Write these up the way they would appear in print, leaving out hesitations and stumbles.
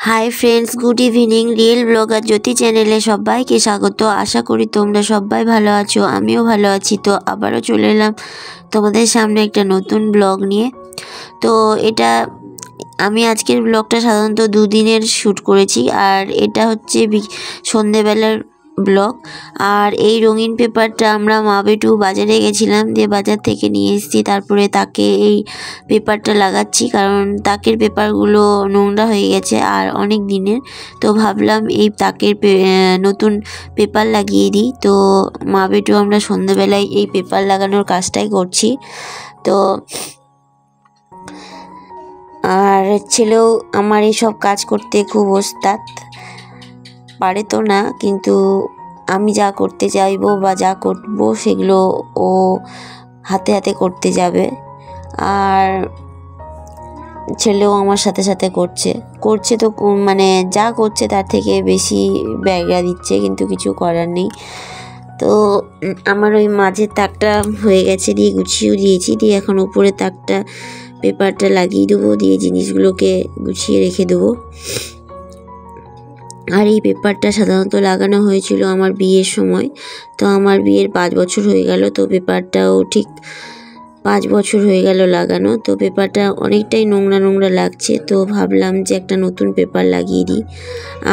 High friends, good evening. Real blogger Jyoti চ্যানেলে সবাইকে স্বাগত। আশা করি তোমরা সবাই ভালো আছো, আমিও ভালো আছি। তো আবারও চলে এলাম তোমাদের সামনে একটা নতুন ব্লগ নিয়ে। তো এটা আমি আজকের ব্লগটা সাধারণত দুদিনের শ্যুট করেছি, আর এটা হচ্ছে সন্ধেবেলার ব্লগ। আর এই রঙিন পেপারটা আমরা মা বেটু বাজারে গেছিলাম, দিয়ে বাজার থেকে নিয়ে এসেছি। তারপরে তাকে এই পেপারটা লাগাচ্ছি, কারণ তাকের পেপারগুলো নোংরা হয়ে গেছে আর অনেক দিনের। তো ভাবলাম এই তাকের নতুন পেপার লাগিয়ে দিই। তো মা বেটু আমরা সন্ধেবেলায় এই পেপার লাগানোর কাজটাই করছি। তো আর ছেলেও আমার এইসব কাজ করতে খুব ওস্তাদ, পারে তো না, কিন্তু আমি যা করতে চাইবো বা যা করবো সেগুলো ও হাতে হাতে করতে যাবে। আর ছেলেও আমার সাথে সাথে করছে তো মানে যা করছে তার থেকে বেশি ব্যাগরা দিচ্ছে, কিন্তু কিছু করার নেই। তো আমার ওই মাঝের তাকটা হয়ে গেছে, দিয়ে গুছিয়েও দিয়েছি। দিয়ে এখন উপরে তাকটা পেপারটা লাগিয়ে দেবো, দিয়ে জিনিসগুলোকে গুছিয়ে রেখে দেবো। আর এই পেপারটা সাধারণত লাগানো হয়েছিল আমার বিয়ের সময়। তো আমার বিয়ের 5 বছর হয়ে গেল, তো পেপারটাও ঠিক 5 বছর হয়ে গেল লাগানো। তো পেপারটা অনেকটাই নোংরা নোংরা লাগছে, তো ভাবলাম যে একটা নতুন পেপার লাগিয়ে দিই।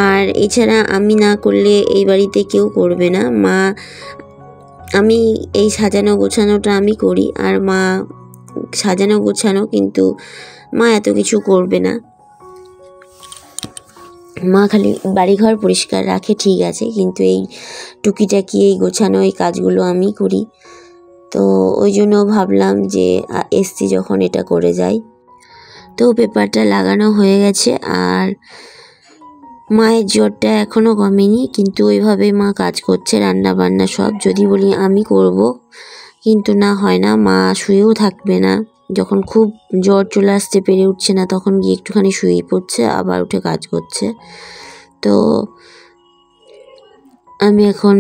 আর এছাড়া আমি না করলে এই বাড়িতে কেউ করবে না। আমি এই সাজানো গোছানোটা আমি করি, আর মা সাজানো গোছানো, কিন্তু মা এত কিছু করবে না। মা খালি বাড়িঘর পরিষ্কার রাখে, ঠিক আছে, কিন্তু এই টুকিটাকি এই গোছানো এই কাজগুলো আমি করি। তো ওই জন্য ভাবলাম যে এসছি যখন এটা করে যাই। তো পেপারটা লাগানো হয়ে গেছে, আর মায়ের জ্বরটা এখনও কমেনি, কিন্তু ওইভাবে মা কাজ করছে, রান্না বান্না সব। যদি বলি আমি করব, কিন্তু না, হয় না। মা শুয়েও থাকবে না, যখন খুব জ্বর চলে আসছে, পেরে উঠছে না, তখন গিয়ে একটুখানি শুয়ে পড়ছে, আবার উঠে কাজ করছে। তো আমি এখন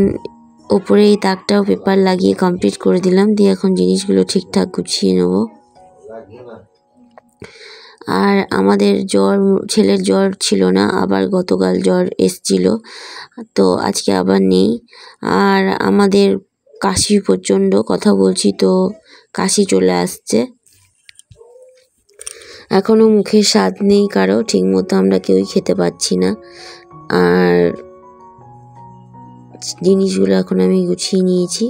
ওপরে এই তাকটাও পেপার লাগিয়ে কমপ্লিট করে দিলাম, দিয়ে এখন জিনিসগুলো ঠিকঠাক গুছিয়ে নেব। আর আমাদের ছেলের জ্বর ছিল না, আবার গতকাল জ্বর এসছিল, তো আজকে আবার নেই। আর আমাদের কাশি প্রচণ্ড, কথা বলছি তো কাশি চলে আসছে। এখনও মুখের স্বাদ নেই কারো, ঠিক মতো আমরা কেউই খেতে পাচ্ছি না। আর জিনিসগুলো এখন আমি গুছিয়ে নিয়েছি,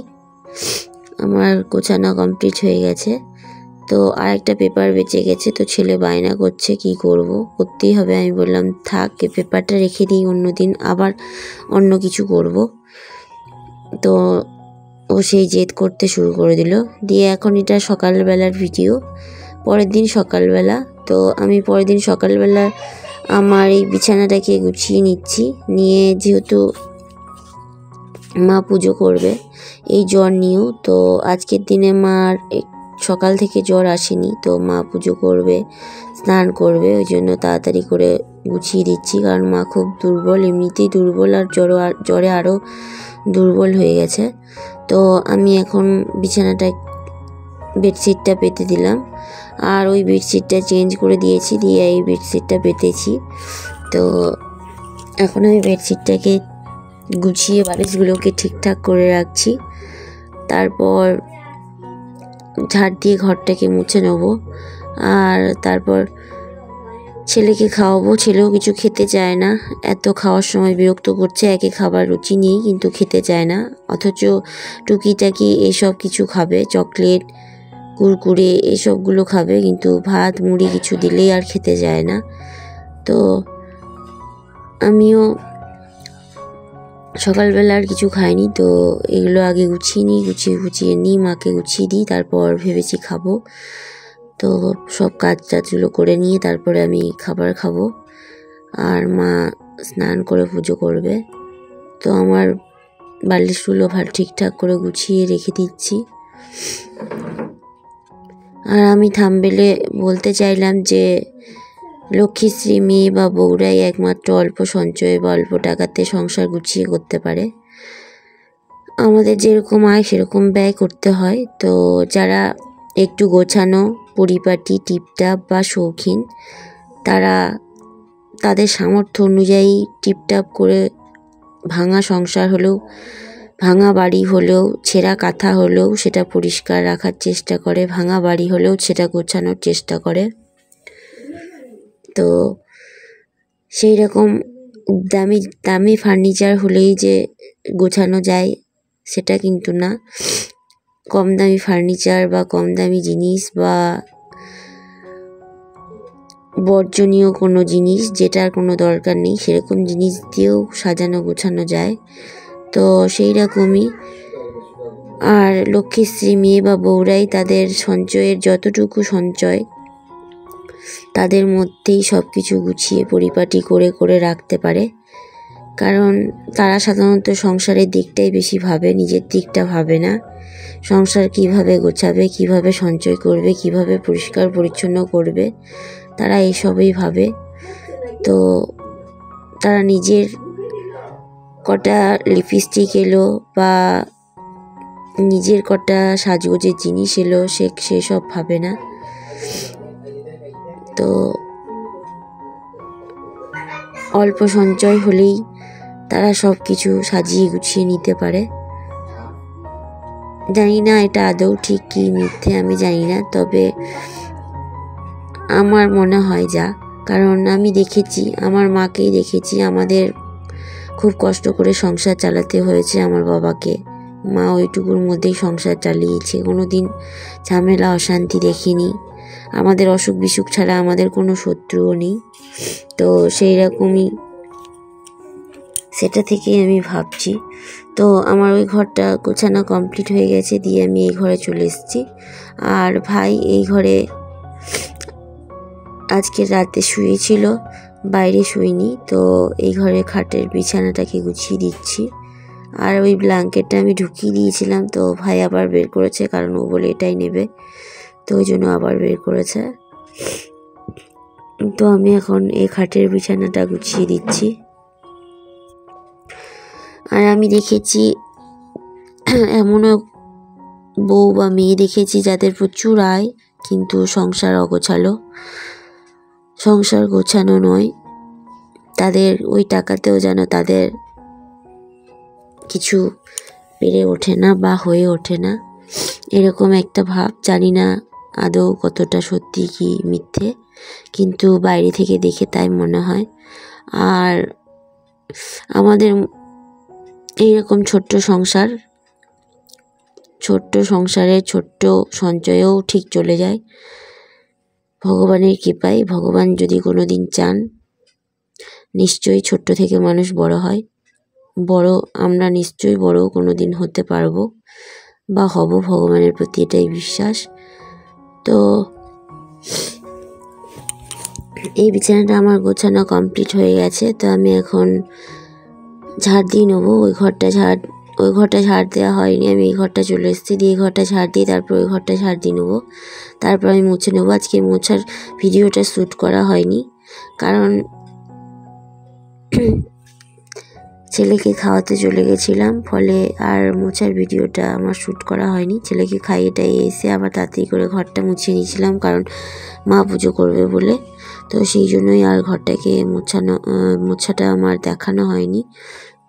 আমার গোছানো কমপ্লিট হয়ে গেছে। তো আরেকটা পেপার বেঁচে গেছে, তো ছেলে বায়না করছে, কি করব, করতেই হবে। আমি বললাম থাক, পেপারটা রেখে দিই, অন্যদিন আবার অন্য কিছু করব। তো ও সেই জেদ করতে শুরু করে দিল। দিয়ে এখন এটা সকালবেলার ভিডিও, পরের দিন সকালবেলা। তো আমি পরের দিন সকালবেলা আমার এই বিছানাটাকে গুছিয়ে নিচ্ছি, নিয়ে যেহেতু মা পুজো করবে এই জ্বর নিয়েও, তো আজকের দিনে মার সকাল থেকে জ্বর আসেনি, তো মা পুজো করবে, স্নান করবে, ওই জন্য তাড়াতাড়ি করে গুছিয়ে দিচ্ছি। কারণ মা খুব দুর্বল, এমনিতেই দুর্বল, আর জ্বরে আরও দুর্বল হয়ে গেছে। তো আমি এখন বেডশিটটা পেতে দিলাম, আর ওই বেডশিটটা চেঞ্জ করে দিয়েছি, দিয়ে এই বেডশিটটা পেতেছি। তো এখন আমি বেডশিটটাকে গুছিয়ে বালিশগুলোকে ঠিকঠাক করে রাখছি। তারপর ঝাড় দিয়ে ঘরটাকে মুছে নেব, আর তারপর ছেলেকে খাওয়াবো। ছেলেও কিছু খেতে চায় না, এত খাওয়ার সময় বিরক্ত করছে, একে খাবার রুচি নেই, কিন্তু খেতে চায় না। অথচ টুকিটাকি এসব কিছু খাবে, চকলেট, কুরকুরে এসবগুলো খাবে, কিন্তু ভাত মুড়ি কিছু দিলেই আর খেতে চায় না। তো আমিও সকালবেলা আর কিছু খাইনি, তো এগুলো আগে গুছিয়ে নিই, মাকে গুছিয়ে দিই, তারপর ভেবেছি খাবো। তো সব কাজগুলো করে নিয়ে তারপরে আমি খাবার খাবো, আর মা স্নান করে পুজো করবে। তো আমার বালিশগুলো ঠিকঠাক করে গুছিয়ে রেখে দিচ্ছি। আর আমি থাম্বনেলে বলতে চাইলাম যে লক্ষ্মীশ্রী মেয়ে বা বউরাই একমাত্র অল্প সঞ্চয় বা অল্প টাকাতে সংসার গুছিয়ে করতে পারে। আমাদের যেরকম আয় সেরকম ব্যয় করতে হয়। তো যারা একটু গোছানো, পরিপাটি, টিপটাপ বা শৌখিন, তারা তাদের সামর্থ্য অনুযায়ী টিপটাপ করে ভাঙা সংসার হলেও, ভাঙা বাড়ি হলেও, ছেঁড়া কাঁথা হলেও সেটা পরিষ্কার রাখার চেষ্টা করে, ভাঙা বাড়ি হলেও সেটা গোছানোর চেষ্টা করে। তো সেই রকম দামি দামি ফার্নিচার হলেই যে গোছানো যায় সেটা কিন্তু না। কম দামি ফার্নিচার বা কম দামি জিনিস বা বর্জনীয় কোনো জিনিস যেটার কোনো দরকার নেই সেরকম জিনিস দিয়েও সাজানো গোছানো যায়। তো সেই রকমই আর লক্ষ্মীশ্রী মেয়ে বা বউরাই তাদের সঞ্চয়ের যতটুকু সঞ্চয় তাদের মধ্যেই সব কিছু গুছিয়ে পরিপাটি করে করে রাখতে পারে, কারণ তারা সাধারণত সংসারের দিকটাই বেশি ভাবে, নিজের দিকটা ভাবে না। সংসার কিভাবে গোছাবে, কিভাবে সঞ্চয় করবে, কিভাবে পরিষ্কার পরিচ্ছন্ন করবে, তারা এইসবই ভাবে। তো তারা নিজের কটা লিপস্টিক এলো বা নিজের কটা সাজগোজের জিনিস এলো সেসব ভাবে না। তো অল্প সঞ্চয় হলেই তারা সব কিছু সাজিয়ে গুছিয়ে নিতে পারে। জানি না এটা আদৌ ঠিক কি মিথ্যে আমি জানি না, তবে আমার মনে হয় যা, কারণ আমি দেখেছি, আমার মাকেই দেখেছি, আমাদের খুব কষ্ট করে সংসার চালাতে হয়েছে আমার বাবাকে। মা ওইটুকুর মধ্যেই সংসার চালিয়েছে, কোনো দিন ঝামেলা অশান্তি দেখিনি। আমাদের অসুখ বিসুখ ছাড়া আমাদের কোনো শত্রুও নেই। তো সেই রকমই সেটা থেকেই আমি ভাবছি। তো আমার ওই ঘরটা গোছানো কমপ্লিট হয়ে গেছে, দিয়ে আমি এই ঘরে চলে এসেছি। আর ভাই এই ঘরে আজকে রাতে শুয়েছিল, বাইরে শুইনি। তো এই ঘরে খাটের বিছানাটাকে গুছিয়ে দিচ্ছি। আর ওই ব্ল্যাঙ্কেটটা আমি ঢুকিয়ে দিয়েছিলাম, তো ভাই আবার বের করেছে, কারণ ও বলে এটাই নেবে, তো ওই জন্য আবার বের করেছে। তো আমি এখন এই খাটের বিছানাটা গুছিয়ে দিচ্ছি। আর আমি দেখেছি এমনও বউ বা মেয়ে দেখেছি যাদের প্রচুর আয় কিন্তু সংসার অগোছালো। সংসার গোছানো নয়, তাদের ওই টাকাতেও যেন তাদের কিছু পেরে ওঠে না বা হয়ে ওঠে না, এরকম একটা ভাব। জানি না আদৌ কতটা সত্যি কি মিথ্যে, কিন্তু বাইরে থেকে দেখে তাই মনে হয়। আর আমাদের এইরকম ছোট্ট সংসারে ছোট্ট সঞ্চয়েও ঠিক চলে যায় ভগবানের কৃপায়। ভগবান যদি কোনো দিন চান, নিশ্চয়ই ছোট্ট থেকে মানুষ বড় হয়। আমরা নিশ্চয়ই বড় কোনো দিন হতে পারবো বা হব, ভগবানের প্রতি এটাই বিশ্বাস। তো এই বিছানাটা আমার গোছানো কমপ্লিট হয়ে গেছে। তো আমি এখন ঝাড় দিয়ে নেবো। ওই ঘরটা ঝাড় দেওয়া হয়নি, আমি এই ঘরটা চলে এসেছি, দিয়ে এই ঘরটা ঝাড় দিয়ে তারপর ওই ঘরটা ঝাড় দিয়ে নেবো, তারপর আমি মুছে নেবো। আজকে মোছার ভিডিওটা শ্যুট করা হয়নি, কারণ ছেলেকে খাওয়াতে চলে গেছিলাম, ফলে আর মোছার ভিডিওটা আমার শ্যুট করা হয়নি। ছেলেকে খাইয়ে টাইয়ে এসে আবার তাড়াতাড়ি করে ঘরটা মুছিয়ে নিয়েছিলাম, কারণ মা পুজো করবে বলে। তো সেই জন্যই আর ঘরটাকে মোছাটা আমার দেখানো হয়নি।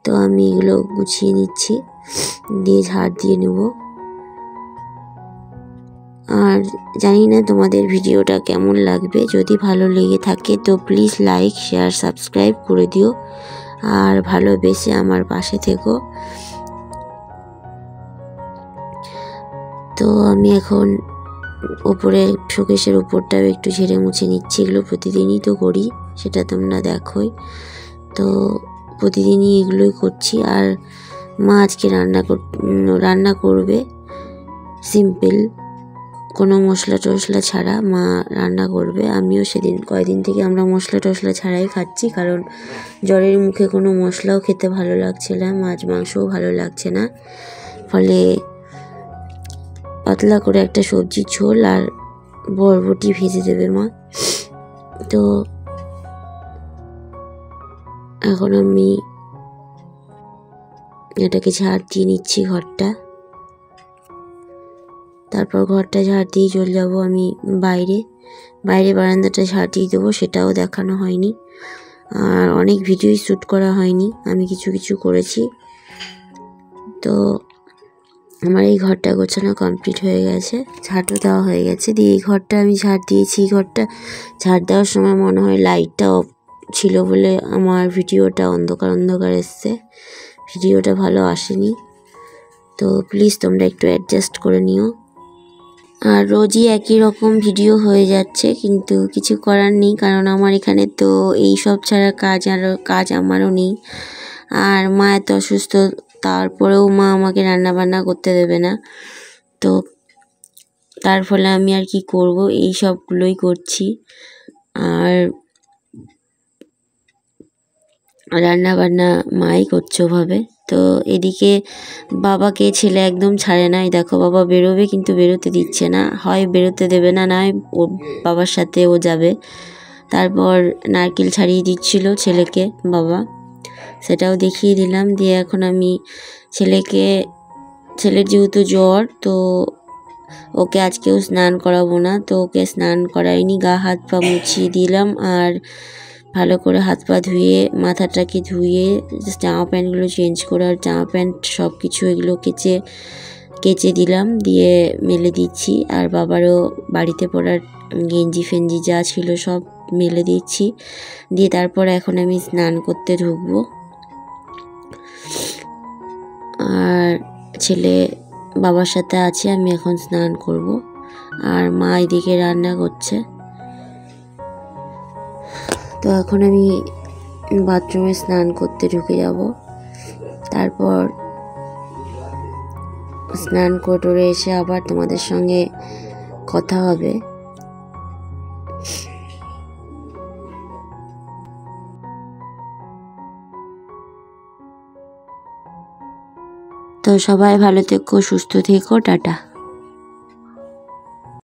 তো আমি এগুলো গুছিয়ে নিচ্ছি, দিয়ে ঝাড় দিয়ে নেব। আর জানি না তোমাদের ভিডিওটা কেমন লাগবে, যদি ভালো লেগে থাকে তো প্লিজ লাইক, শেয়ার, সাবস্ক্রাইব করে দিও, আর ভালোবেসে আমার পাশে থেকো। তো আমি এখন উপরে শোকেসের উপরটাও একটু ঝেড়ে মুছে নিচ্ছি। এগুলো প্রতিদিনই তো করি, সেটা তোমরা দেখোই। তো প্রতিদিনই এগুলোই করছি। আর মা আজকে রান্না করবে সিম্পল, কোনো মশলা টশলা ছাড়া মা রান্না করবে। আমিও কয়েকদিন থেকে আমরা মশলা টশলা ছাড়াই খাচ্ছি, কারণ জ্বরের মুখে কোনো মশলাও খেতে ভালো লাগছে না, মাছ মাংসও ভালো লাগছে না। ফলে পাতলা করে একটা সবজির ঝোল আর বরবটি ভেজে দেবে মা। তো এখন আমি এটাকে ঝাড় দিয়ে নিচ্ছি ঘরটা, তারপর ঘরটা ঝাড় দিয়ে চলে যাবো আমি বাইরে বারান্দাটা ঝাড় দিয়ে দেবো, সেটাও দেখানো হয়নি। আর অনেক ভিডিওই শ্যুট করা হয়নি, আমি কিছু কিছু করেছি। তো আমার এই ঘরটা গোছানো কমপ্লিট হয়ে গেছে, ঝাঁটও দেওয়া হয়ে গেছে। দিয়ে এই ঘরটা আমি ঝাঁট দিয়েছি। এই ঘরটা ঝাঁট দেওয়ার সময় মনে হয় লাইটটা অফ ছিল বলে আমার ভিডিওটা অন্ধকার অন্ধকার এসছে, ভিডিওটা ভালো আসেনি। তো প্লিজ তোমরা একটু অ্যাডজাস্ট করে নিও। আর রোজই একই রকম ভিডিও হয়ে যাচ্ছে, কিন্তু কিছু করার নেই, কারণ আমার এখানে তো এই সব ছাড়া কাজ আমারও নেই। আর মা এত অসুস্থ, তারপরেও মা আমাকে রান্না বান্না করতে দেবে না। তো তার ফলে আমি আর কি করব, এই সবগুলোই করছি। আর রান্না বান্না মাই করছে ওভাবে। তো এদিকে বাবাকে ছেলে একদম ছাড়ে না। দেখো বাবা বেরোবে কিন্তু বেরোতে দিচ্ছে না, হয় বেরোতে দেবে না, নয় ও বাবার সাথে ও যাবে। তারপর নারকেল ছাড়িয়ে দিচ্ছিল ছেলেকে বাবা, সেটাও দেখিয়ে দিলাম। দিয়ে এখন আমি ছেলের যেহেতু জ্বর, তো ওকে আজকেও স্নান করাবো না, তো ওকে স্নান করাইনি, গা হাত পা মুছিয়ে দিলাম। আর ভালো করে হাত পা ধুয়ে মাথাটাকে ধুয়ে জামা প্যান্টগুলো চেঞ্জ করে, আর জামা প্যান্ট সব কিছু এগুলো কেচে দিলাম, দিয়ে মেলে দিচ্ছি। আর বাবারও বাড়িতে পড়ার গেঞ্জি ফেঞ্জি যা ছিল সব মেলে দিচ্ছি। দিয়ে তারপর এখন আমি স্নান করতে ঢুকবো। আর ছেলে বাবার সাথে আছে, আমি এখন স্নান করব। আর মা এদিকে রান্না করছে। তো এখন আমি বাথরুমে স্নান করতে ঢুকে যাব। তারপর স্নান করে এসে আবার তোমাদের সঙ্গে কথা হবে। তো সবাই ভালো থেকো, সুস্থ থেকো, টাটা।